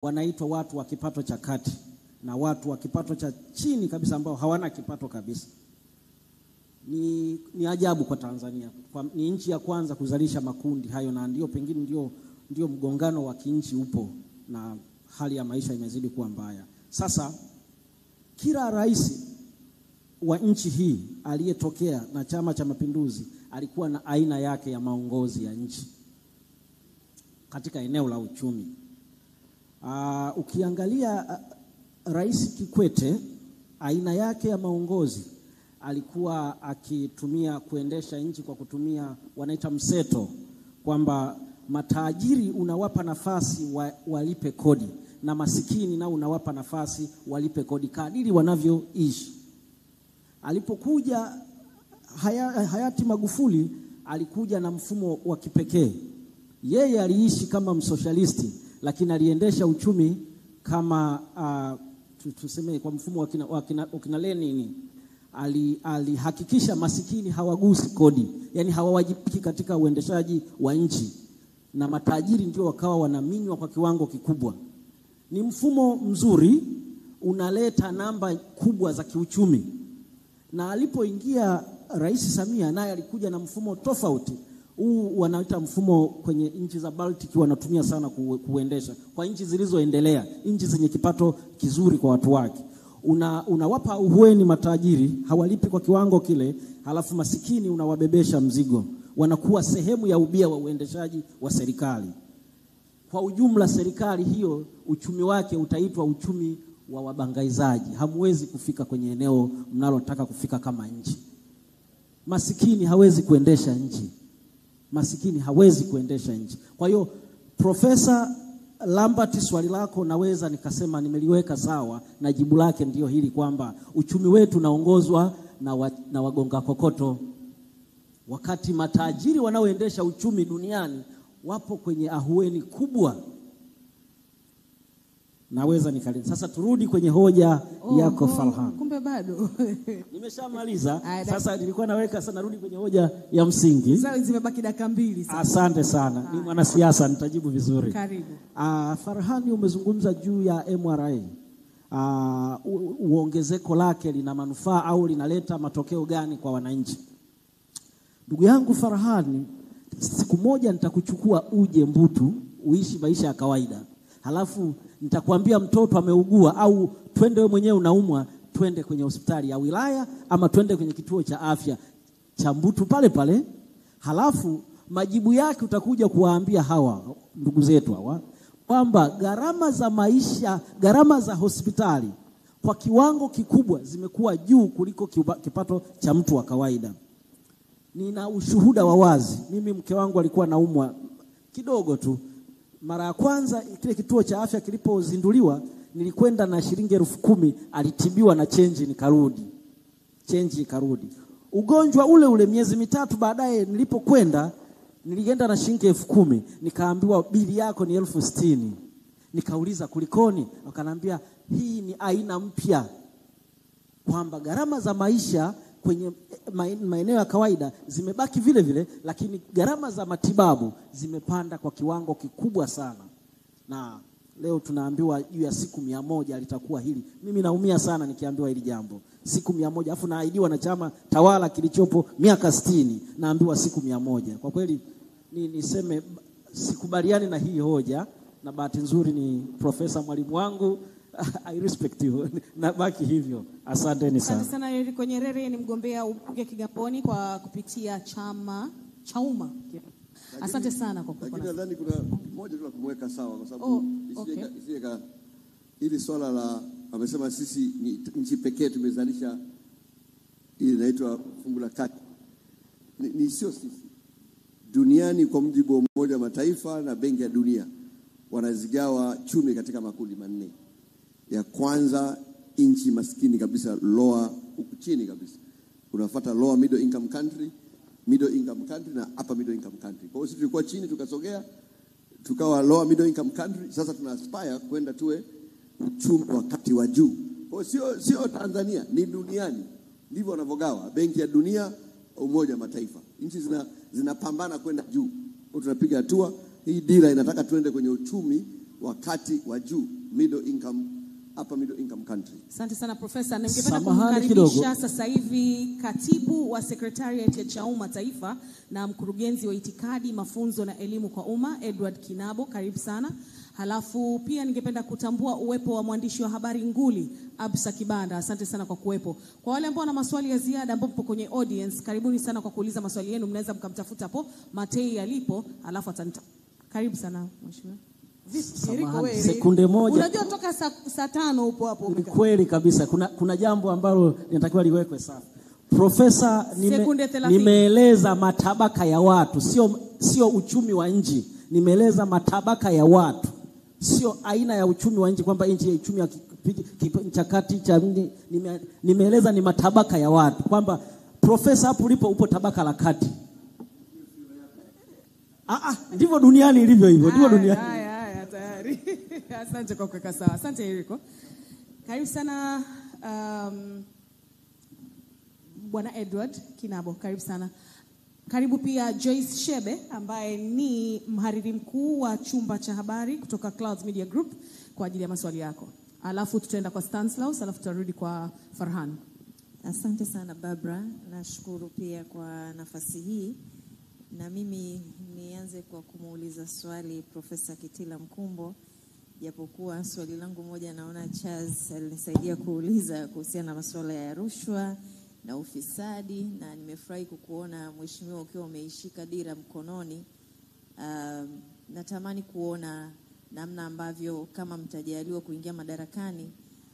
wanaitwa watu wa kipato cha kati na watu wa kipato cha chini kabisa ambao hawana kipato kabisa. Ni ajabu kwa Tanzania. Ni nchi ya kwanza kuzalisha makundi hayo, na ndio pengine ndio mgongano wa kinchi upo, na hali ya maisha imezidi kuwa mbaya. Sasa kila rais wa nchi hii aliyetokea na Chama cha Mapinduzi alikuwa na aina yake ya maongozi ya nchi katika eneo la uchumi. Ukiangalia Rais Kikwete, aina yake ya maongozi alikuwa akitumia kuendesha nchi kwa kutumia wanaita mseto, kwamba matajiri unawapa nafasi walipe kodi na masikini nao unawapa nafasi walipe kodi kadiri wanavyoishi. Alipokuja hayati Magufuli alikuja na mfumo wa kipekee. Yeye aliishi kama msocialisti, lakini aliendesha uchumi kama tuseme kwa mfumo wa kina Lenin. Alihakikisha masikini hawagusi kodi, yani hawawajibiki katika uendeshaji wa nchi, na matajiri ndio wakawa wanaminywa kwa kiwango kikubwa. Ni mfumo mzuri, unaleta namba kubwa za kiuchumi. Na alipoingia Rais Samia, naye alikuja na mfumo tofauti. Huu wanaita mfumo kwenye nchi za Baltic wanatumia sana kuendesha. Kwa nchi zilizoendelea, nchi zenye kipato kizuri kwa watu wake, unawapa uhueni matajiri, hawalipi kwa kiwango kile, halafu masikini unawabebesha mzigo. Wanakuwa sehemu ya ubia wa uendeshaji wa serikali. Kwa ujumla serikali hiyo uchumi wake utaitwa uchumi wa wabangaizaji. Hamwezi kufika kwenye eneo mnalotaka kufika kama nchi. Masikini hawezi kuendesha nchi. Masikini hawezi kuendesha nchi. Kwa hiyo Profesa Lambert, swali lako naweza nikasema nimeliweka sawa, na jibu lake ndio hili, kwamba uchumi wetu unaongozwa na wagonga kokoto, wakati matajiri wanaoendesha uchumi duniani wapo kwenye ahueni kubwa. Naweza nikalini. Sasa turudi kwenye hoja yako Farhan. Kumbe bado. Nimeshamaliza. Sasa nilikuwa naweka sana, narudi kwenye hoja ya msingi. Sasa zimebaki dakika 2 sasa. Asante sana. Ni mwanasiasa, nitajibu vizuri. Karibu. Farhan, umezungumza juu ya MRA. Uongezeko lake lina manufaa au linaleta matokeo gani kwa wananchi? Ndugu yangu Farhan, siku moja nitakuchukua uje Mbutu uishi maisha ya kawaida. Halafu nitakwambia mtoto ameugua, au twende wewe mwenyewe unaumwa, twende kwenye hospitali ya wilaya ama twende kwenye kituo cha afya cha Mbutu pale pale. Halafu majibu yake utakuja kuwaambia hawa ndugu zetu hawa kwamba gharama za maisha, gharama za hospitali kwa kiwango kikubwa zimekuwa juu kuliko kipato cha mtu wa kawaida. Nina ushuhuda wa wazi. Mimi mke wangu alikuwa naumwa kidogo tu. Mara ya kwanza kile kituo cha afya kilipozinduliwa, nilikwenda na shilingi 10,000, alitibiwa na change nikarudi. Change ikarudi. Ugonjwa ule ule miezi 3 baadaye nilipokwenda, nilienda na shilingi 10,000, nikaambiwa bili yako ni 60,000. Nikauliza kulikoni? Wakaniambia hii ni aina mpya, kwamba gharama za maisha kwenye maeneo ya kawaida zimebaki vile vile, lakini gharama za matibabu zimepanda kwa kiwango kikubwa sana. Na leo tunaambiwa juu ya siku 100 litakuwa hili. Mimi naumia sana nikiambiwa hili jambo. Siku 100, afu naahidiwa na chama tawala kilichopo miaka 60, naambiwa siku 100. Kwa kweli niseme sikubaliani na hii hoja, na bahati nzuri ni profesa mwalimu wangu. I respect you. Na baki hivyo. Asanteni sana. Asante sana. Yeriko Nyerere ni mgombea ubunge Kigamboni kwa kupitia chama Chauma. Asante sana kwa kuona. Lakini nadhani kuna moja tu la kumweka sawa, kwa sababu isiyeka hili swala la amesema sisi ni nchi pekee tumezalisha ile inaitwa fungu la kati. Ni sio sisi. Duniani kwa mujibu wa Umoja wa Mataifa na Benki ya Dunia wanazigawa chumi katika makundi 4. Ya kwanza nchi maskini kabisa, lower huku chini kabisa. Unafuata lower middle income country, middle income country na upper middle income country. Kwa hiyo sisi tulikuwa chini tukasogea tukawa lower middle income country, sasa tuna aspire kwenda tuwe uchumi wa kati wa juu. Kwa hiyo sio Tanzania, ni duniani. Ndivyo wanavogawa Benki ya Dunia, Umoja wa Mataifa. Nchi zinapambana kwenda juu. Kwa tunapiga hatua. Hii dira inataka tuende kwenye uchumi wakati wa juu, middle income, upper middle income country. Asante sana Profesa. Na ningependa kumkaribisha sasa hivi katibu wa Secretariat ya Chauma Taifa na mkurugenzi wa itikadi, mafunzo na elimu kwa umma, Edward Kinabo. Karibu sana. Halafu pia ningependa kutambua uwepo wa mwandishi wa habari nguli Absa Kibanda. Asante sana kwa kuwepo. Kwa wale ambao wana maswali ya ziada ambao mpo kwenye audience, karibuni sana kwa kuuliza maswali yenu. Mnaweza mkamtafuta hapo Matei alipo, halafu atanita. Karibu sana mheshimiwa. Sekunde moja. Unajua toka saa 5 upo hapo. Ni kweli kabisa. Kuna jambo ambalo linatakiwa liwekwe sawa. Profesa, nimeeleza matabaka ya watu, sio uchumi wa nchi. Nimeeleza matabaka ya watu, sio aina ya uchumi wa nchi, kwamba nchi ya uchumi cha kati cha nimeeleza ni matabaka ya watu, kwamba profesa hapo upo tabaka la kati. Ndivyo duniani ilivyo hivyo, ndivyo duniani. Haya tayari. Asante kwa kuweka sawa. Asante Eriko. Karibu sana Bwana Edward Kinabo, karibu sana. Karibu pia Joyce Shebe ambaye ni mhariri mkuu wa chumba cha habari kutoka Clouds Media Group kwa ajili ya maswali yako. Alafu tutaenda kwa Stanislaus, alafu tutarudi kwa Farhan. Asante sana Barbara, nashukuru pia kwa nafasi hii. Na mimi nianze kwa kumuuliza swali Profesa Kitila Mkumbo, japokuwa swali langu moja naona Charles alinisaidia kuuliza kuhusiana na masuala ya rushwa na ufisadi, na nimefurahi kukuona mheshimiwa ukiwa umeishika dira mkononi. Natamani kuona namna ambavyo kama mtajaliwa kuingia madarakani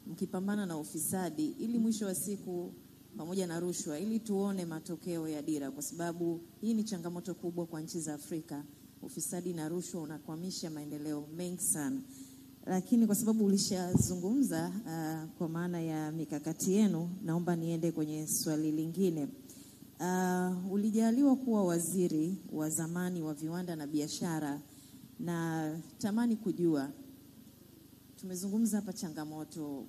mkipambana na ufisadi, ili mwisho wa siku pamoja na rushwa, ili tuone matokeo ya dira, kwa sababu hii ni changamoto kubwa kwa nchi za Afrika. Ufisadi na rushwa unakwamisha maendeleo mengi sana. Lakini kwa sababu ulishazungumza kwa maana ya mikakati yenu, naomba niende kwenye swali lingine. Ulijaliwa kuwa waziri wa zamani wa viwanda na biashara, na tamani kujua, tumezungumza hapa changamoto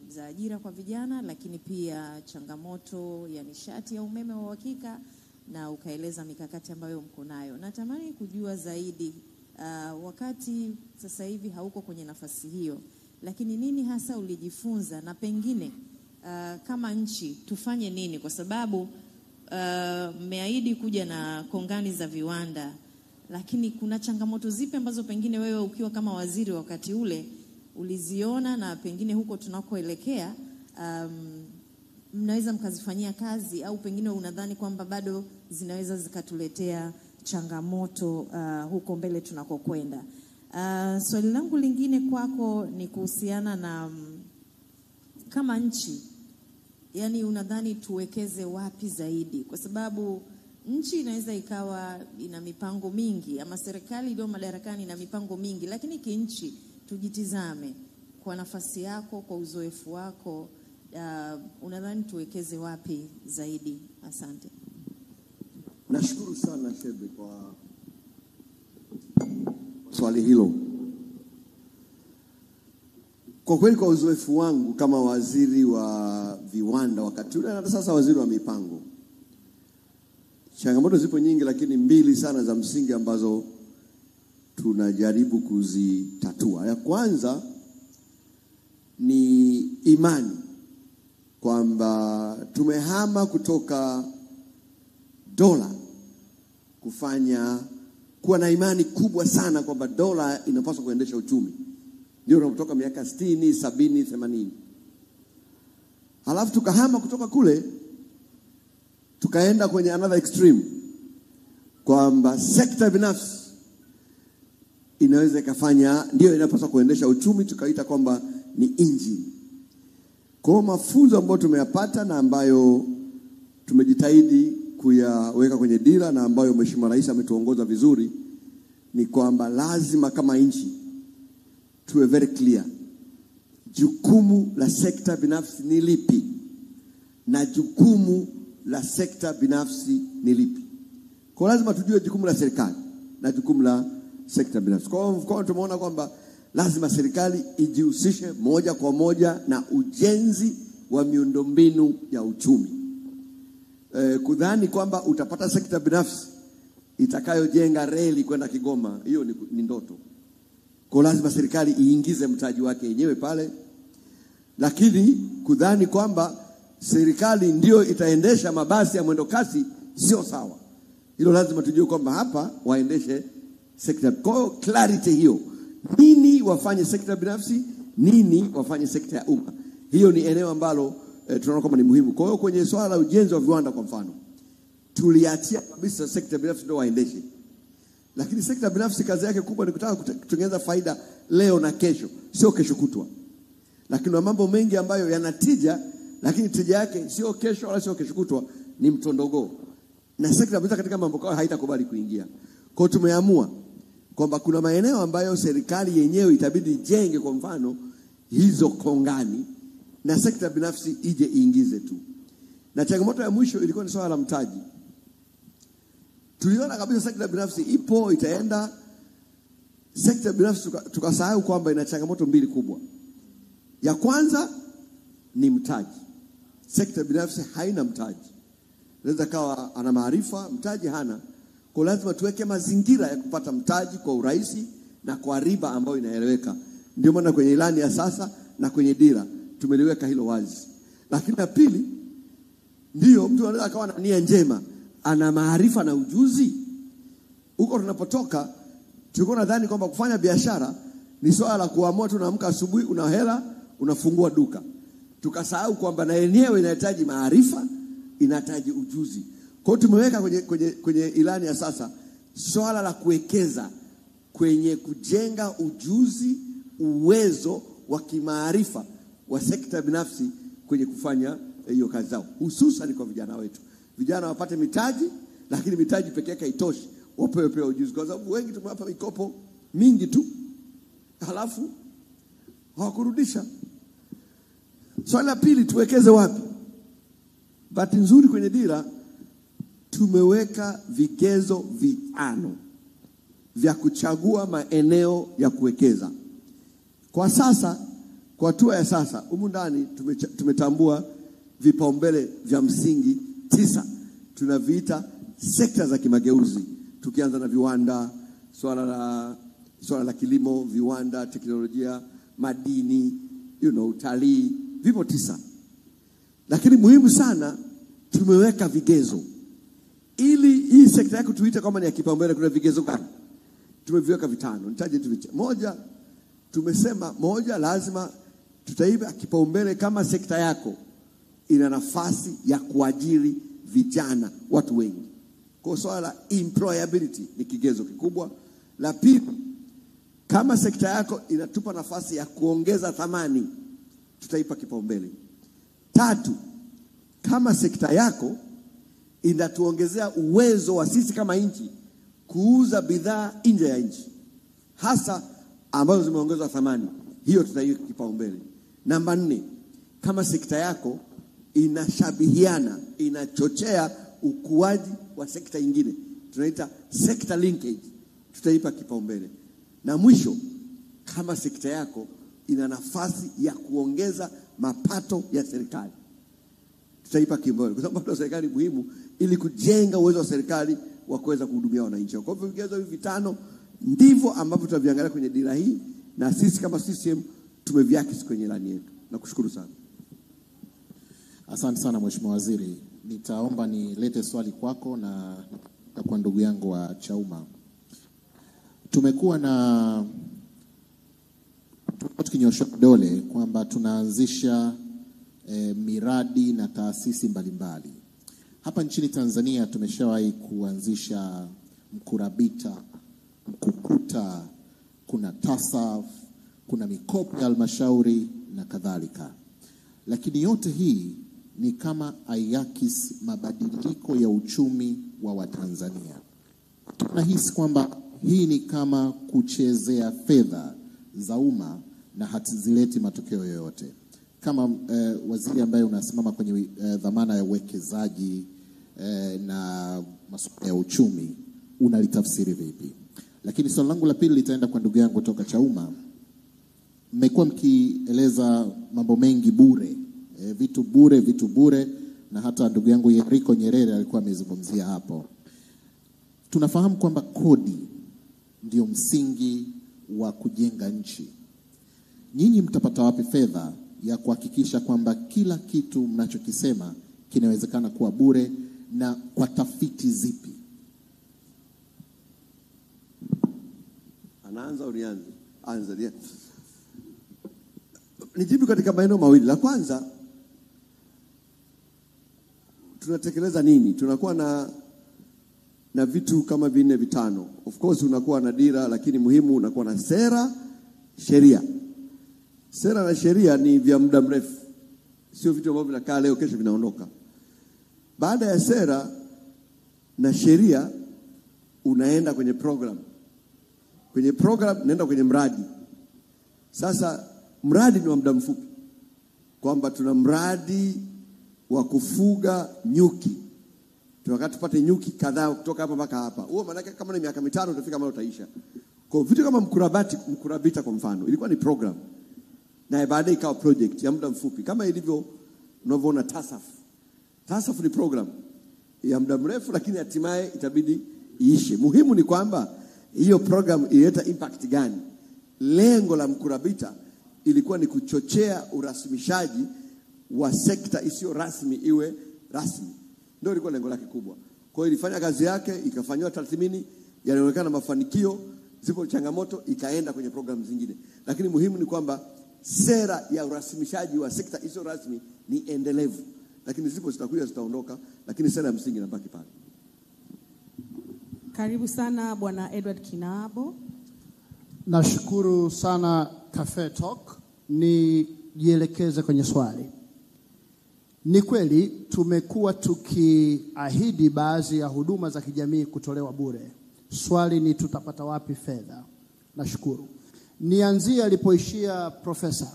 za ajira kwa vijana, lakini pia changamoto ya nishati ya umeme wa uhakika, na ukaeleza mikakati ambayo mko nayo. Natamani kujua zaidi, wakati sasa hivi hauko kwenye nafasi hiyo, lakini nini hasa ulijifunza, na pengine kama nchi tufanye nini, kwa sababu mmeahidi kuja na kongani za viwanda, lakini kuna changamoto zipi ambazo pengine wewe ukiwa kama waziri wakati ule uliziona, na pengine huko tunakoelekea mnaweza mkazifanyia kazi, au pengine unadhani kwamba bado zinaweza zikatuletea changamoto huko mbele tunakokwenda? Swali langu lingine kwako ni kuhusiana na kama nchi, yani unadhani tuwekeze wapi zaidi, kwa sababu nchi inaweza ikawa ina mipango mingi, ama serikali iliyo madarakani ina mipango mingi, lakini kinchi tujitizame kwa nafasi yako, kwa uzoefu wako, unadhani tuwekeze wapi zaidi? Asante. Nashukuru sana Shebe kwa swali hilo. Kwa kweli, kwa uzoefu wangu kama waziri wa viwanda wakati ule, na sasa waziri wa mipango, changamoto zipo nyingi, lakini mbili sana za msingi ambazo tunajaribu kuzitatua. Ya kwanza ni imani, kwamba tumehama kutoka dola kuwa na imani kubwa sana kwamba dola inapaswa kuendesha uchumi. Ndio tunatoka miaka 60, 70, 80. Halafu tukahama kutoka kule tukaenda kwenye another extreme, kwamba sekta binafsi inaweza ikafanya, ndio inapaswa kuendesha uchumi, tukaita kwamba ni engine. Kwa mafunzo ambayo tumeyapata na ambayo tumejitahidi kuyaweka kwenye dira, na ambayo Mheshimiwa Rais ametuongoza vizuri, ni kwamba lazima kama nchi tuwe very clear jukumu la sekta binafsi ni lipi na jukumu la sekta binafsi ni lipi. Kwa lazima tujue jukumu la serikali na jukumu la sekta binafsi. Kwa tumeona kwamba lazima serikali ijihusishe moja kwa moja na ujenzi wa miundombinu ya uchumi. Kudhani kwamba utapata sekta binafsi itakayojenga reli kwenda Kigoma, hiyo ni ndoto. Kwa lazima serikali iingize mtaji wake yenyewe pale, lakini kudhani kwamba serikali ndio itaendesha mabasi ya mwendo kasi sio sawa. Hilo lazima tujue kwamba hapa waendeshe sekta. Kwa clarity hiyo, nini wafanye sekta binafsi, nini wafanye sekta ya umma. Hiyo ni eneo ambalo tunaona kama ni muhimu. Kwa hiyo kwenye swala la ujenzi wa viwanda kwa mfano, tuliachia kabisa sekta binafsi ndio waendeshe. Lakini sekta binafsi kazi yake kubwa ni kutaka kutengeneza faida leo na kesho, sio kesho kutwa. Lakini wa mambo mengi ambayo yanatija, lakini tija yake sio kesho wala sio kesho kutwa, ni mtondogo. Na sekta binafsi katika mambo kwa haitakubali kuingia. Kwa hiyo tumeamua kwamba kuna maeneo ambayo serikali yenyewe itabidi jenge, kwa mfano hizo kongani, na sekta binafsi ije iingize tu. Na changamoto ya mwisho ilikuwa ni swala la mtaji. Tuliona kabisa sekta binafsi ipo itaenda. Sekta binafsi tukasahau kwamba ina changamoto mbili kubwa. Ya kwanza ni mtaji. Sekta binafsi haina mtaji. Inaweza kawa ana maarifa, mtaji hana. Kwa lazima tuweke mazingira ya kupata mtaji kwa urahisi na kwa riba ambayo inaeleweka. Ndio maana kwenye ilani ya sasa na kwenye dira tumeliweka hilo wazi. Lakini la pili, ndio mtu anaweza akawa na nia njema, ana maarifa na ujuzi. Huko tunapotoka tulikuwa nadhani kwamba kufanya biashara ni swala la kuamua, tunaamka asubuhi, una hela, unafungua duka. Tukasahau kwamba na yenyewe inahitaji maarifa, inahitaji ujuzi. Kwa hiyo tumeweka kwenye ilani ya sasa swala la kuwekeza kwenye kujenga ujuzi, uwezo wa kimaarifa wa sekta binafsi kwenye kufanya hiyo kazi zao, hususan kwa vijana wetu. Vijana wapate mitaji, lakini mitaji pekee yake haitoshi, wapewe ujuzi, kwa sababu wengi tumewapa mikopo mingi tu halafu hawakurudisha. Swali la pili, tuwekeze wapi? Bahati nzuri kwenye dira tumeweka vigezo 5 vya kuchagua maeneo ya kuwekeza. Kwa sasa, kwa hatua ya sasa, humu ndani tumetambua vipaumbele vya msingi 9. Tunaviita sekta za kimageuzi. Tukianza na viwanda, swala la kilimo, viwanda, teknolojia, madini, utalii, vipo 9. Lakini muhimu sana tumeweka vigezo. Ili hii sekta yako tuite kama ni ya kipaumbele, kuna vigezo gani? Tumeviweka 5. Nitaje tu moja. Tumesema moja, lazima tutaiba kipaumbele kama sekta yako ina nafasi ya kuajiri vijana, watu wengi. Kwa swala la employability ni kigezo kikubwa. La pili, kama sekta yako inatupa nafasi ya kuongeza thamani, tutaipa kipaumbele. 3, kama sekta yako inatuongezea uwezo wa sisi kama nchi kuuza bidhaa nje ya nchi, hasa ambazo zimeongezwa thamani, hiyo tutaipa kipaumbele. Namba 4, kama sekta yako inashabihiana, inachochea ukuaji wa sekta nyingine, tunaita sector linkage, tutaipa kipaumbele. Na mwisho, kama sekta yako ina nafasi ya kuongeza mapato ya serikali, tutaipa kipaumbele, kwa sababu serikali muhimu ili kujenga uwezo wa serikali wa kuweza kuhudumia wananchi. Kwa hivyo vigezo hivi 5 ndivyo ambavyo tutaviangalia kwenye dira hii, na sisi kama CCM tumeviakisi kwenye ilani yetu. Nakushukuru sana. Asante sana Mheshimiwa Waziri. Nitaomba nilete swali kwako na kwa ndugu yangu wa Chauma. Tumekuwa na tukinyosha kidole kwamba tunaanzisha miradi na taasisi mbalimbali. Hapa nchini Tanzania tumeshawahi kuanzisha Mkurabita, Mkukuta, kuna TASAF, kuna mikopo ya halmashauri na kadhalika. Lakini yote hii ni kama ayakis mabadiliko ya uchumi wa Watanzania. Tunahisi kwamba hii ni kama kuchezea fedha za umma na hatizileti matokeo yoyote. Kama waziri ambaye unasimama kwenye dhamana ya uwekezaji na masuala ya uchumi, unalitafsiri vipi? Lakini swali langu la pili litaenda kwa ndugu yangu kutoka Chauma. Mmekuwa mkieleza mambo mengi bure, vitu bure, na hata ndugu yangu Yeriko Nyerere alikuwa amezungumzia hapo. Tunafahamu kwamba kodi ndio msingi wa kujenga nchi. Nyinyi mtapata wapi fedha ya kuhakikisha kwamba kila kitu mnachokisema kinawezekana kuwa bure, na kwa tafiti zipi? Anaanza au nianze? Anza dia. Nijibu katika maeneo mawili. La kwanza, tunatekeleza nini? Tunakuwa na vitu kama 4 5. Of course unakuwa na dira, lakini muhimu unakuwa na sera, sheria. Sera na sheria ni vya muda mrefu. Sio vitu ambavyo vinakaa leo kesho vinaondoka. Baada ya sera na sheria unaenda kwenye program. Kwenye program unaenda kwenye mradi. Sasa mradi ni wa muda mfupi. Kwamba tuna mradi wa kufuga nyuki. Tunataka tupate nyuki kadhaa kutoka hapa mpaka hapa. Huo maana yake kama ni miaka 5 utafika mahali utaisha. Kwa vitu kama mkurabita kwa mfano, ilikuwa ni program. Na baadaye ikawa project ya muda mfupi. Kama ilivyo unavyoona TASAF. TASAF ni program ya muda mrefu, lakini hatimaye itabidi iishe. Muhimu ni kwamba hiyo program ileta impact gani? Lengo la mkurabita ilikuwa ni kuchochea urasimishaji wa sekta isiyo rasmi iwe rasmi. Ndio ilikuwa lengo lake kubwa. Kwa hiyo ilifanya kazi yake, ikafanywa tathmini, yanaonekana mafanikio, zipo changamoto, ikaenda kwenye program zingine. Lakini muhimu ni kwamba sera ya urasimishaji wa sekta isiyo rasmi ni endelevu. Lakini zipo zitakuja zitaondoka, lakini sera ya msingi inabaki pale. Karibu sana Bwana Edward Kinabo. Nashukuru sana Cafe Talk. Nijielekeze kwenye swali. Ni kweli tumekuwa tukiahidi baadhi ya huduma za kijamii kutolewa bure. Swali ni tutapata wapi fedha? Nashukuru. Nianzie alipoishia profesa.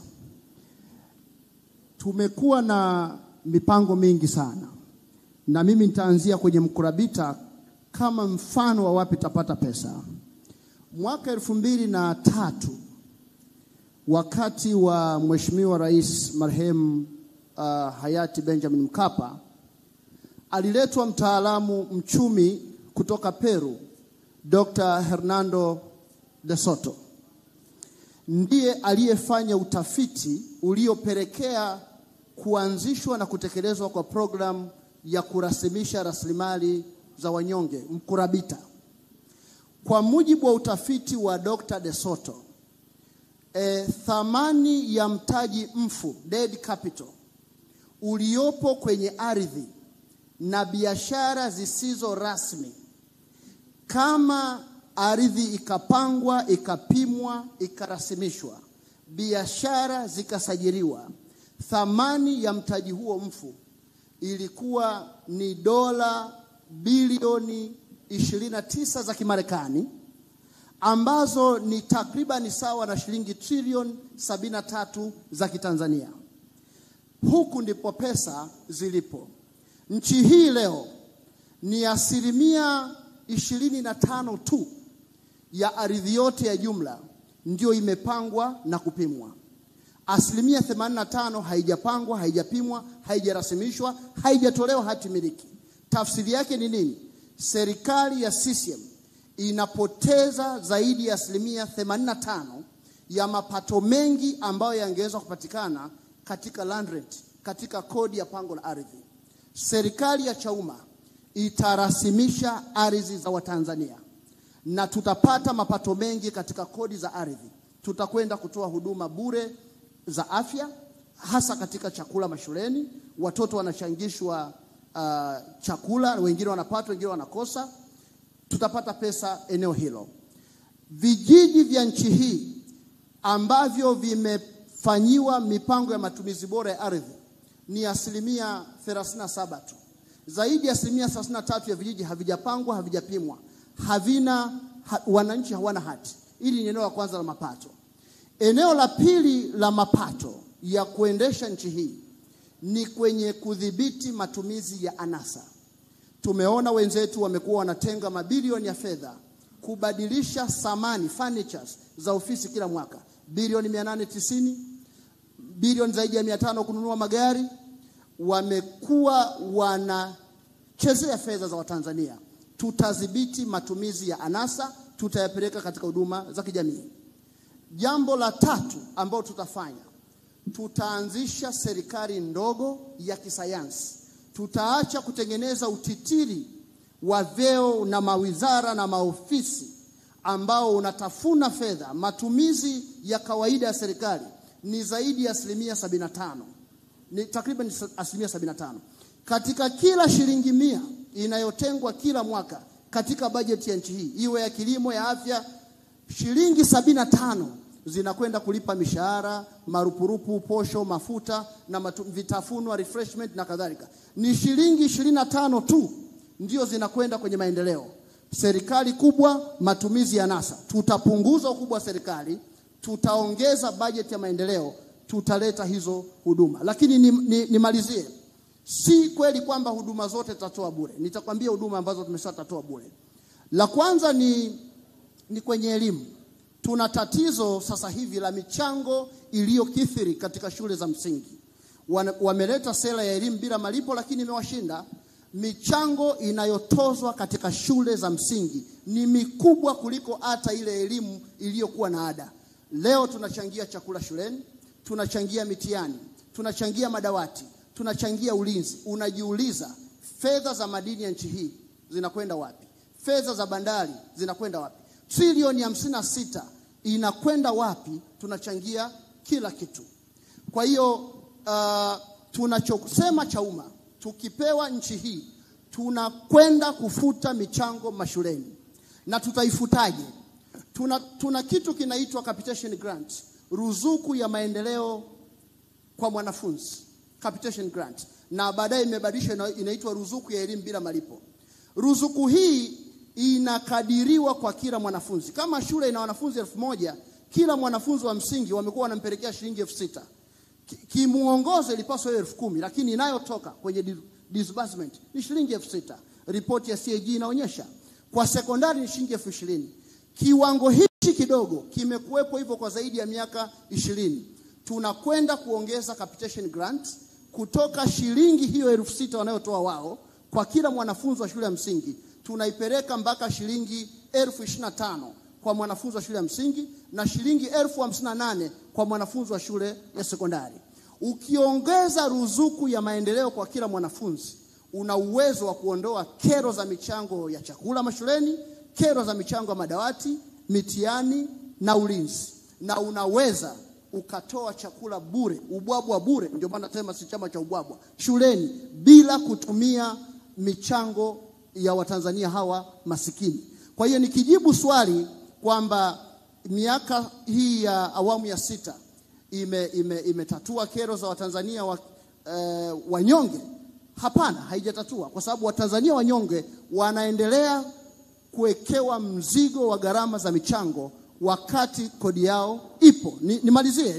Tumekuwa na mipango mingi sana. Na mimi nitaanzia kwenye mkurabita kama mfano wa wapi tapata pesa. Mwaka 2003 wakati wa Mheshimiwa Rais marehemu hayati Benjamin Mkapa, aliletwa mtaalamu mchumi kutoka Peru, Dr. Hernando de Soto. Ndiye aliyefanya utafiti uliopelekea kuanzishwa na kutekelezwa kwa program ya kurasimisha rasilimali za wanyonge, mkurabita. Kwa mujibu wa utafiti wa Dr. de Soto, thamani ya mtaji mfu, dead capital, uliopo kwenye ardhi na biashara zisizo rasmi, kama ardhi ikapangwa, ikapimwa, ikarasimishwa, biashara zikasajiliwa, thamani ya mtaji huo mfu ilikuwa ni dola bilioni 29 za Kimarekani, ambazo ni takriban sawa na shilingi trilioni 73 za Kitanzania. Huku ndipo pesa zilipo. Nchi hii leo ni 25% tu ya ardhi yote ya jumla ndio imepangwa na kupimwa. 85% haijapangwa, haijapimwa, haijarasimishwa, haijatolewa hati miliki. Tafsiri yake ni nini? Serikali ya CCM inapoteza zaidi ya 85% ya mapato mengi ambayo yangeweza kupatikana katika land rent, katika kodi ya pango la ardhi. Serikali ya Chauma itarasimisha ardhi za Watanzania na tutapata mapato mengi katika kodi za ardhi. Tutakwenda kutoa huduma bure za afya, hasa katika chakula mashuleni. Watoto wanachangishwa chakula, wengine wanapata, wengine wanakosa. Tutapata pesa eneo hilo. Vijiji vya nchi hii ambavyo vimefanyiwa mipango ya matumizi bora ya ardhi ni 37% tu. Zaidi ya 33% ya vijiji havijapangwa, havijapimwa, wananchi hawana hati. Hili ni eneo la kwanza la mapato. Eneo la pili la mapato ya kuendesha nchi hii ni kwenye kudhibiti matumizi ya anasa. Tumeona wenzetu wamekuwa wanatenga mabilioni ya fedha kubadilisha samani, furnitures za ofisi kila mwaka. Bilioni 890, bilioni zaidi ya 500 kununua magari. Wamekuwa wanachezea fedha za Watanzania. Tutadhibiti matumizi ya anasa, tutayapeleka katika huduma za kijamii. Jambo la tatu ambalo tutafanya, tutaanzisha serikali ndogo ya kisayansi. Tutaacha kutengeneza utitiri wa vyeo na mawizara na maofisi ambao unatafuna fedha. Matumizi ya kawaida ya serikali ni zaidi ya 75%. Ni takriban 75%. Katika kila shilingi 100 inayotengwa kila mwaka katika bajeti ya nchi hii, iwe ya kilimo, ya afya, shilingi 75 zinakwenda kulipa mishahara, marupurupu, posho, mafuta na vitafunwa, refreshment na kadhalika. Ni shilingi 25 tu ndio zinakwenda kwenye maendeleo. Serikali kubwa, matumizi ya nasa. Tutapunguza ukubwa wa serikali, tutaongeza bajeti ya maendeleo, tutaleta hizo huduma. Lakini nimalizie, si kweli kwamba huduma zote tutatoa bure. Nitakwambia huduma ambazo tumeshatoa bure. La kwanza ni kwenye elimu. Tuna tatizo sasa hivi la michango iliyokithiri katika shule za msingi. Wameleta sera ya elimu bila malipo, lakini imewashinda. Michango inayotozwa katika shule za msingi ni mikubwa kuliko hata ile elimu iliyokuwa na ada. Leo tunachangia chakula shuleni, tunachangia mitihani, tunachangia madawati, tunachangia ulinzi. Unajiuliza, fedha za madini ya nchi hii zinakwenda wapi? Fedha za bandari zinakwenda wapi? Trilioni 56 inakwenda wapi? Tunachangia kila kitu. Kwa hiyo tunachosema Chauma, tukipewa nchi hii tunakwenda kufuta michango mashuleni. Na tutaifutaje? Tuna kitu kinaitwa capitation grant, ruzuku ya maendeleo kwa mwanafunzi, capitation grant, na baadaye imebadilishwa inaitwa ruzuku ya elimu bila malipo. Ruzuku hii inakadiriwa kwa kila mwanafunzi. Kama shule ina wanafunzi 1000, kila mwanafunzi wa msingi wamekuwa wanampelekea shilingi 6000. Kimuongozo ilipaswa iwe 10000, lakini inayotoka kwenye disbursement ni shilingi 6000. Ripoti ya CAG inaonyesha. Kwa sekondari ni shilingi 20000. Kiwango hichi kidogo kimekuwepo hivyo kwa zaidi ya miaka 20. Tunakwenda kuongeza capitation grant kutoka shilingi hiyo 6000 wanayotoa wao kwa kila mwanafunzi wa shule ya msingi. Tunaipeleka mpaka shilingi 1025 kwa mwanafunzi wa shule ya msingi na shilingi 1058 kwa mwanafunzi wa shule ya sekondari. Ukiongeza ruzuku ya maendeleo kwa kila mwanafunzi, una uwezo wa kuondoa kero za michango ya chakula mashuleni, kero za michango ya madawati, mitihani na ulinzi. Na unaweza ukatoa chakula bure, ubwabwa bure, ndio maana tema si chama cha ubwabwa, shuleni bila kutumia michango ya Watanzania hawa masikini. Kwa hiyo nikijibu swali kwamba miaka hii ya awamu ya 6 imetatua kero za Watanzania wanyonge, hapana, haijatatua, kwa sababu Watanzania wanyonge wanaendelea kuwekewa mzigo wa gharama za michango wakati kodi yao ipo.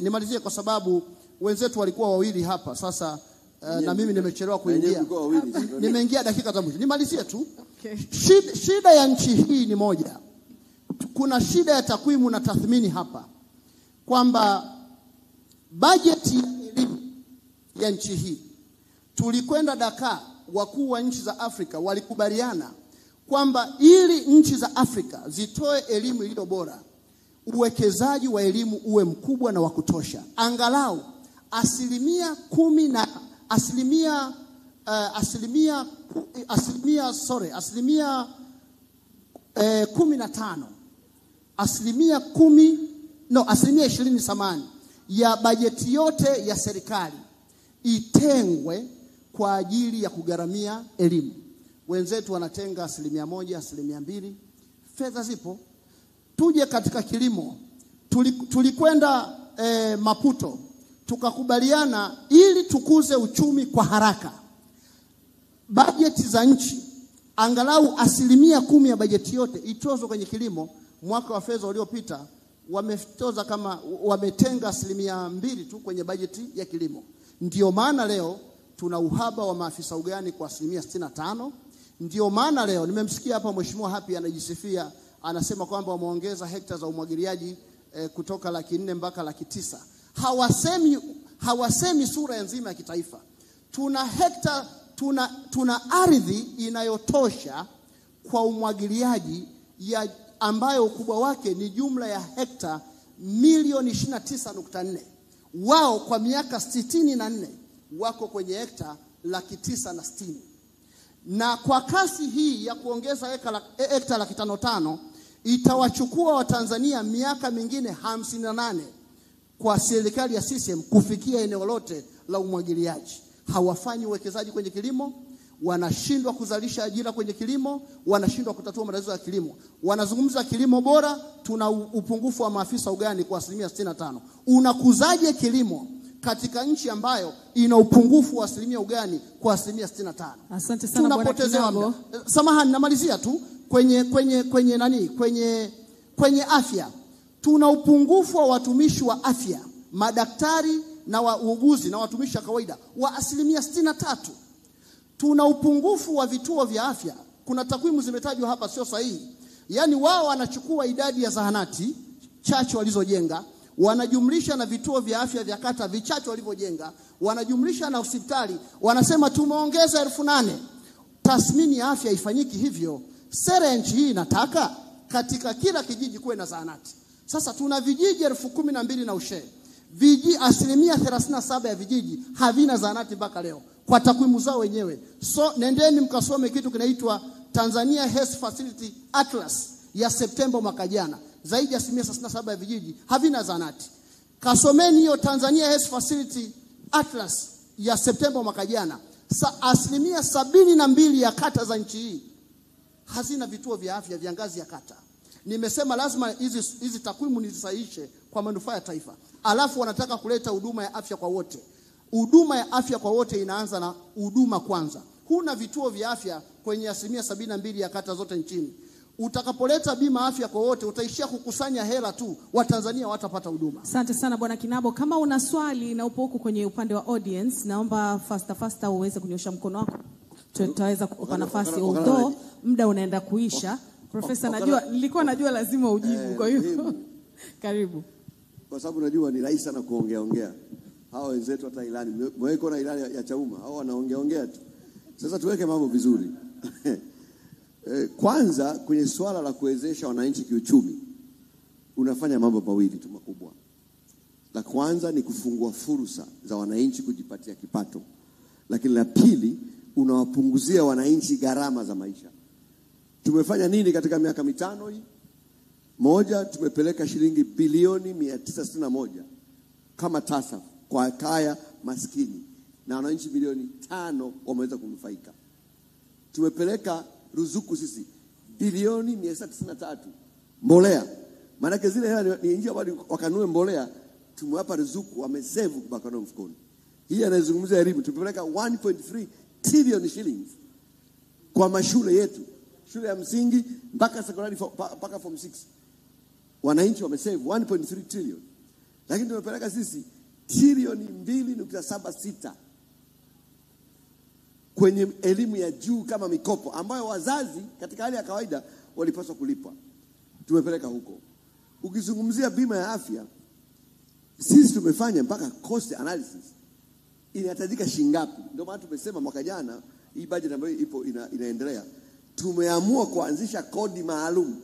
Nimalizie kwa sababu wenzetu walikuwa wawili hapa sasa. Na mimi nimechelewa kuingia. Nimeingia dakika za mwisho. Nimalizie tu. Okay. Shida ya nchi hii ni moja. Kuna shida ya takwimu na tathmini hapa, kwamba bajeti ya elimu ya nchi hii, tulikwenda Dakar, wakuu wa nchi za Afrika walikubaliana kwamba ili nchi za Afrika zitoe elimu iliyo bora, uwekezaji wa elimu uwe mkubwa na wa kutosha. Angalau asilimia 15 asilimia 20 ya bajeti yote ya serikali itengwe kwa ajili ya kugharamia elimu. Wenzetu wanatenga 1%, 2%. Fedha zipo. Tuje katika kilimo. Tulikwenda Maputo, tukakubaliana ili tukuze uchumi kwa haraka, bajeti za nchi angalau 10% ya bajeti yote itozwe kwenye kilimo. Mwaka wa fedha uliopita wametenga 2% tu kwenye bajeti ya kilimo. Ndio maana leo tuna uhaba wa maafisa ugani kwa 65%. Ndio maana leo nimemsikia hapa Mheshimiwa Happy anajisifia, anasema kwamba wameongeza hekta za umwagiliaji kutoka 400,000 mpaka 900,000. Hawasemi sura nzima ya kitaifa. Tuna ardhi inayotosha kwa umwagiliaji ambayo ukubwa wake ni jumla ya hekta milioni 29.4. Wao kwa miaka 64 wako kwenye hekta 960,000. Na kwa kasi hii ya kuongeza hekta 550 itawachukua Watanzania miaka mingine 58 kwa serikali ya CCM kufikia eneo lote la umwagiliaji. Hawafanyi uwekezaji kwenye kilimo, wanashindwa kuzalisha ajira kwenye kilimo, wanashindwa kutatua matatizo ya kilimo. Wanazungumza kilimo bora, tuna upungufu wa maafisa ugani kwa 65%. Unakuzaje kilimo katika nchi ambayo ina upungufu wa ugani kwa 65%? Asante sana Bwana Kinabo. Samahani, namalizia tu kwenye afya. Tuna upungufu wa watumishi wa afya, madaktari na wauguzi na watumishi wa kawaida wa 63%. Tuna upungufu wa vituo vya afya. Kuna takwimu zimetajwa hapa sio sahihi. Yaani wao wanachukua idadi ya zahanati chache walizojenga, wanajumlisha na vituo vya afya vya kata vichache walivyojenga, wanajumlisha na hospitali, wanasema tumeongeza 8,000. Tathmini ya afya ifanyiki hivyo. Sera ya nchi hii inataka katika kila kijiji kuwe na zahanati. Sasa tuna vijiji 12,000 na ushe. Asilimia 37 ya vijiji havina zahanati mpaka leo kwa takwimu zao wenyewe. So nendeni mkasome kitu kinaitwa Tanzania Health Facility Atlas ya Septemba mwaka jana. Zaidi ya 67% ya vijiji havina zahanati. Kasomeni hiyo Tanzania Health Facility Atlas ya Septemba mwaka jana. Asilimia 72 ya kata za nchi hii hazina vituo vya afya vya ngazi ya kata. Nimesema lazima hizi takwimu nizisahihishe kwa manufaa ya taifa. Alafu wanataka kuleta huduma ya afya kwa wote. Huduma ya afya kwa wote inaanza na huduma kwanza. Huna vituo vya afya kwenye asilimia 72 ya kata zote nchini. Utakapoleta bima afya kwa wote utaishia kukusanya hela tu, Watanzania watapata huduma. Asante sana Bwana Kinabo. Kama una swali na upo huko kwenye upande wa audience, naomba faster uweze kunyosha mkono wako. Tutaweza kukupa nafasi, although muda unaenda kuisha. Profesa, nilikuwa najua lazima ujibu, kwa hiyo karibu. Kwa sababu najua ni rahisi sana kuongea. Hao wenzetu hata ilani, mweko na ilani ya Chauma, hao wanaongea tu. Sasa tuweke mambo vizuri. Kwanza kwenye swala la kuwezesha wananchi kiuchumi, unafanya mambo mawili tu makubwa. La kwanza ni kufungua fursa za wananchi kujipatia kipato. Lakini la pili, unawapunguzia wananchi gharama za maisha. Tumefanya nini katika miaka 5 hii? Moja, tumepeleka shilingi bilioni 961 kama TASAF kwa kaya maskini, na wananchi milioni 5 wameweza kunufaika. Tumepeleka ruzuku sisi bilioni 993 mbolea. Maana zile hela ni njia bali wakanue mbolea, tumewapa ruzuku, wamesave kubakanua mfukoni. Hii anazungumzia elimu, tumepeleka 1.3 trillion shillings kwa mashule yetu, shule ya msingi mpaka sekondari mpaka form 6. Wananchi wamesave 1.3 trillion. Lakini tumepeleka sisi trilioni 2.76 kwenye elimu ya juu kama mikopo ambayo wazazi katika hali ya kawaida walipaswa kulipwa. Tumepeleka huko. Ukizungumzia bima ya afya, sisi tumefanya mpaka cost analysis. Inahitajika shilingi ngapi? Ndio maana tumesema mwaka jana hii budget ambayo ipo inaendelea, tumeamua kuanzisha kodi maalum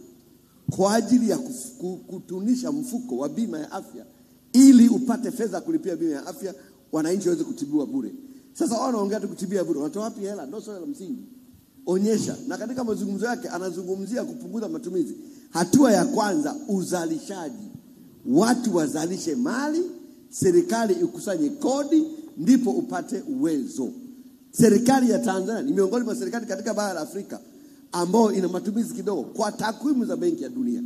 kwa ajili ya kutunisha mfuko wa bima ya afya ili upate fedha kulipia bima ya afya, wananchi waweze kutibiwa bure. Sasa wao wanaongea tu kutibia bure, wanatoa wapi hela? Ndio swali la msingi. Onyesha. Na katika mazungumzo yake anazungumzia kupunguza matumizi. Hatua ya kwanza, uzalishaji. Watu wazalishe mali, serikali ikusanye kodi, ndipo upate uwezo. Serikali ya Tanzania ni miongoni mwa serikali katika bara la Afrika ambao ina matumizi kidogo kwa takwimu za Benki ya Dunia.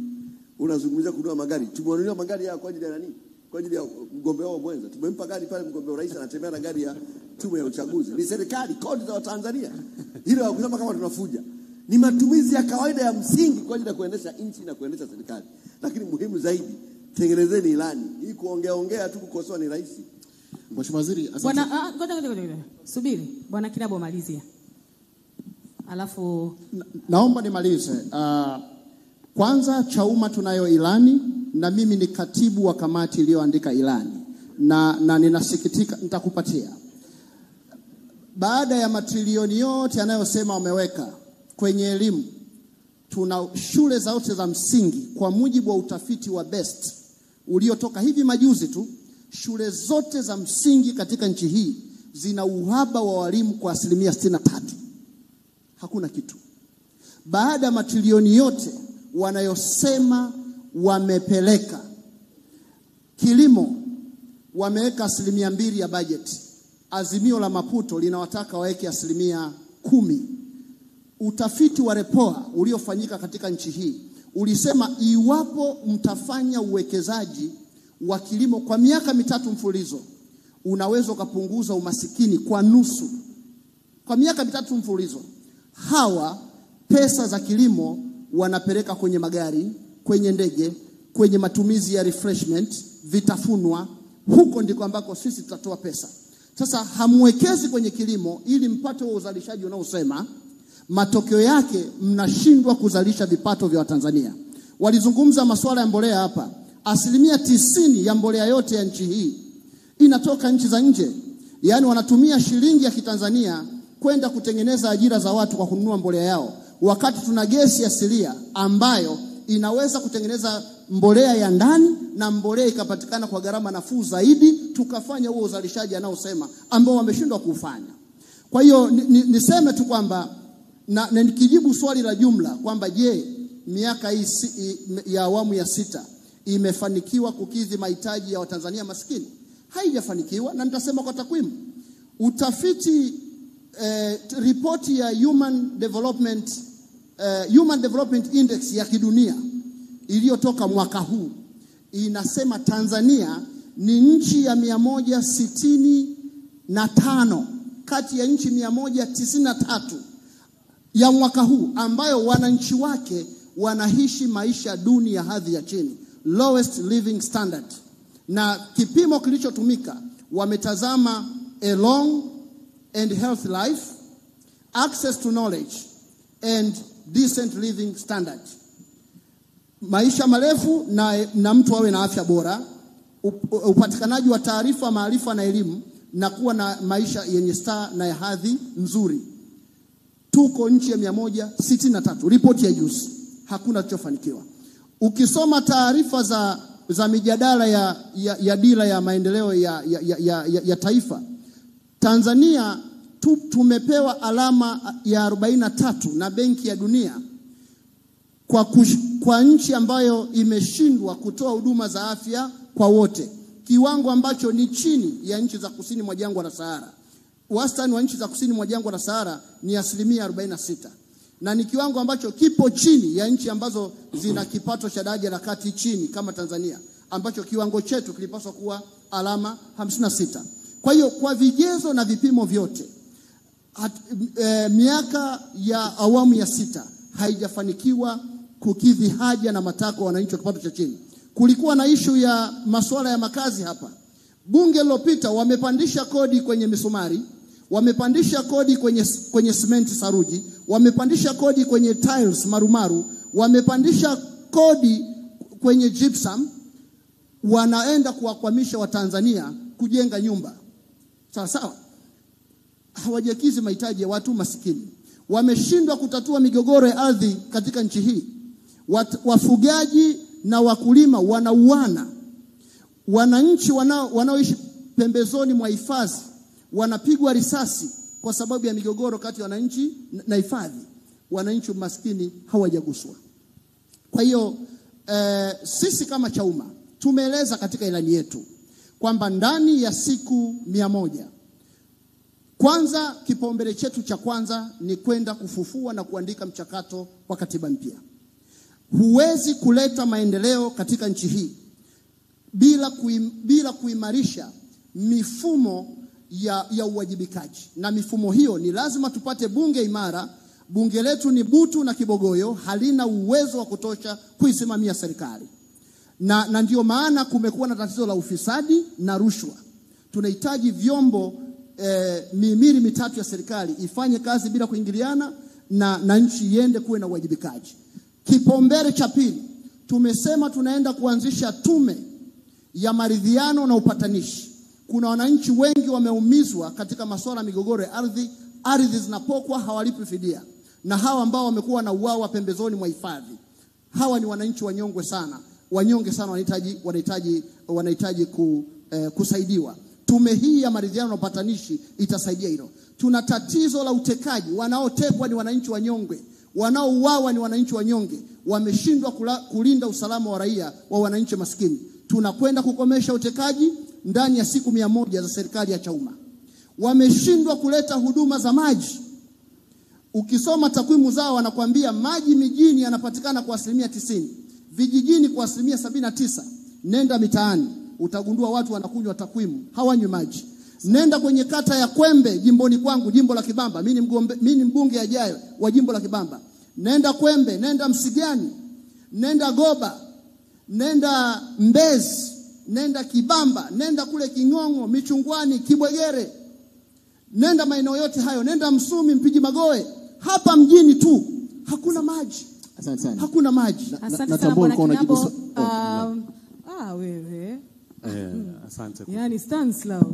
Unazungumzia kununua magari. Tumenunulia magari ya kwa ajili ya nani? Kwa ajili ya mgombea wao mwenza. Tumempa gari pale mgombea urais anatembea na gari ya tume ya uchaguzi. Ni serikali, kodi za Tanzania. Hilo hakusema kama tunafuja. Ni matumizi ya kawaida ya msingi kwa ajili ya kuendesha nchi na kuendesha serikali. Lakini muhimu zaidi, tengenezeni ilani. Hii kuongea tu kukosoa ni rahisi. Mheshimiwa Waziri, asante. Bwana ngoja. Subiri. Bwana Kinabo malizia. Alafu naomba nimalize. Kwanza Chauma tunayo ilani na mimi ni katibu wa kamati iliyoandika ilani na ninasikitika, nitakupatia. Baada ya matrilioni yote yanayosema wameweka kwenye elimu, tuna shule zote za msingi kwa mujibu wa utafiti wa BEST uliotoka hivi majuzi tu, shule zote za msingi katika nchi hii zina uhaba wa walimu kwa 63%. Hakuna kitu. Baada ya matrilioni yote wanayosema wamepeleka kilimo, wameweka 2% ya bajeti. Azimio la Maputo linawataka waweke 10%. Utafiti wa Repoa uliofanyika katika nchi hii ulisema iwapo mtafanya uwekezaji wa kilimo kwa miaka 3 mfululizo, unaweza kupunguza umasikini kwa nusu. Kwa miaka 3 mfululizo. Hawa pesa za kilimo wanapeleka kwenye magari, kwenye ndege, kwenye matumizi ya refreshment, vitafunwa. Huko ndiko ambako sisi tutatoa pesa. Sasa hamwekezi kwenye kilimo ili mpate wa uzalishaji unaosema, matokeo yake mnashindwa kuzalisha vipato vya Watanzania. Walizungumza masuala ya mbolea hapa. 90% ya mbolea yote ya nchi hii inatoka nchi za nje. Yaani wanatumia shilingi ya Kitanzania kwenda kutengeneza ajira za watu kwa kununua mbolea yao, wakati tuna gesi asilia ambayo inaweza kutengeneza mbolea ya ndani na mbolea ikapatikana kwa gharama nafuu zaidi, tukafanya huo uzalishaji anaosema ambao wameshindwa kufanya. Kwa hiyo niseme tu kwamba na nikijibu swali la jumla kwamba je, miaka hii ya awamu ya 6 imefanikiwa kukidhi mahitaji ya Watanzania maskini? Haijafanikiwa, na nitasema kwa takwimu. Utafiti ripoti ya Human Development Index ya kidunia iliyotoka mwaka huu inasema Tanzania ni nchi ya 165 kati ya nchi 193 ya mwaka huu ambayo wananchi wake wanaishi maisha duni ya hadhi ya chini, lowest living standard. Na kipimo kilichotumika wametazama a long and healthy life, access to knowledge and decent living standard. Maisha marefu na mtu awe na afya bora, upatikanaji wa taarifa, maarifa na elimu, na kuwa na maisha yenye staa na ya hadhi nzuri. Tuko nchi ya 163, ripoti ya juzi. Hakuna kilichofanikiwa. Ukisoma taarifa za mijadala ya dira ya maendeleo ya taifa, Tanzania tumepewa alama ya 43 na Benki ya Dunia kwa nchi ambayo imeshindwa kutoa huduma za afya kwa wote, kiwango ambacho ni chini ya nchi za kusini mwa jangwa la Sahara. Wastani wa nchi za kusini mwa jangwa la Sahara ni 46%, na ni kiwango ambacho kipo chini ya nchi ambazo zina kipato cha daraja la kati chini kama Tanzania, ambacho kiwango chetu kilipaswa kuwa alama 56. Kwa hiyo kwa vigezo na vipimo vyote miaka ya awamu ya 6 haijafanikiwa kukidhi haja na matakwa wananchi wa kipato cha chini. Kulikuwa na issue ya masuala ya makazi hapa. Bunge lilopita wamepandisha kodi kwenye misumari, wamepandisha kodi kwenye simenti saruji, wamepandisha kodi kwenye tiles marumaru, wamepandisha kodi kwenye gypsum. Wanaenda kuwakwamisha Watanzania kujenga nyumba. Sawa. Hawajakizi mahitaji ya watu masikini. Wameshindwa kutatua migogoro ya ardhi katika nchi hii. Wafugaji na wakulima wanauana. Wananchi wanaoishi pembezoni mwa hifadhi wanapigwa risasi kwa sababu ya migogoro kati ya wananchi na hifadhi. Wananchi maskini hawajaguswa. Kwa hiyo sisi kama Chauma tumeeleza katika ilani yetu kwamba ndani ya siku 100, kwanza kipaumbele chetu cha kwanza ni kwenda kufufua na kuandika mchakato wa katiba mpya. Huwezi kuleta maendeleo katika nchi hii bila kuimarisha mifumo ya uwajibikaji. Na mifumo hiyo ni lazima tupate bunge imara. Bunge letu ni butu na kibogoyo, halina uwezo wa kutosha kuisimamia serikali. Na ndio maana kumekuwa na tatizo la ufisadi na rushwa. Tunahitaji vyombo mihimili mitatu ya serikali ifanye kazi bila kuingiliana na nchi iende kuwe na uwajibikaji. Kipaumbele cha pili, tumesema tunaenda kuanzisha tume ya maridhiano na upatanishi. Kuna wananchi wengi wameumizwa katika masuala ya migogoro ya ardhi zinapokwa hawalipi fidia. Na hawa ambao wamekuwa na uawa pembezoni mwa hifadhi, hawa ni wananchi wanyongwe sana. wanyonge sana wanahitaji kusaidiwa. Tume hii ya maridhiano na upatanishi itasaidia hilo. Tuna tatizo la utekaji, wanaotekwa ni wananchi wanyonge, wanaouawa ni wananchi wanyonge, wameshindwa kulinda usalama wa raia wa wananchi maskini. Tunakwenda kukomesha utekaji ndani ya siku 100 za serikali ya Chauma. Wameshindwa kuleta huduma za maji. Ukisoma takwimu zao wanakuambia maji mijini yanapatikana kwa 90%, vijijini kwa 79%. Nenda mitaani utagundua watu wanakunywa takwimu, hawanywi maji. Nenda kwenye kata ya Kwembe jimboni kwangu, jimbo la Kibamba, mimi ni mbunge ajaye wa jimbo la Kibamba. Nenda Kwembe, nenda Msigani, nenda Goba, nenda Mbezi, nenda Kibamba, nenda kule King'ong'o, Michungwani, Kibwegere, nenda maeneo yote hayo, nenda Msumi, Mpiji Magoe. Hapa mjini tu hakuna maji. Asante sana. Hakuna maji. Asante sana Bwana Kinabo. Wewe. Asante. Yani Stanislaus.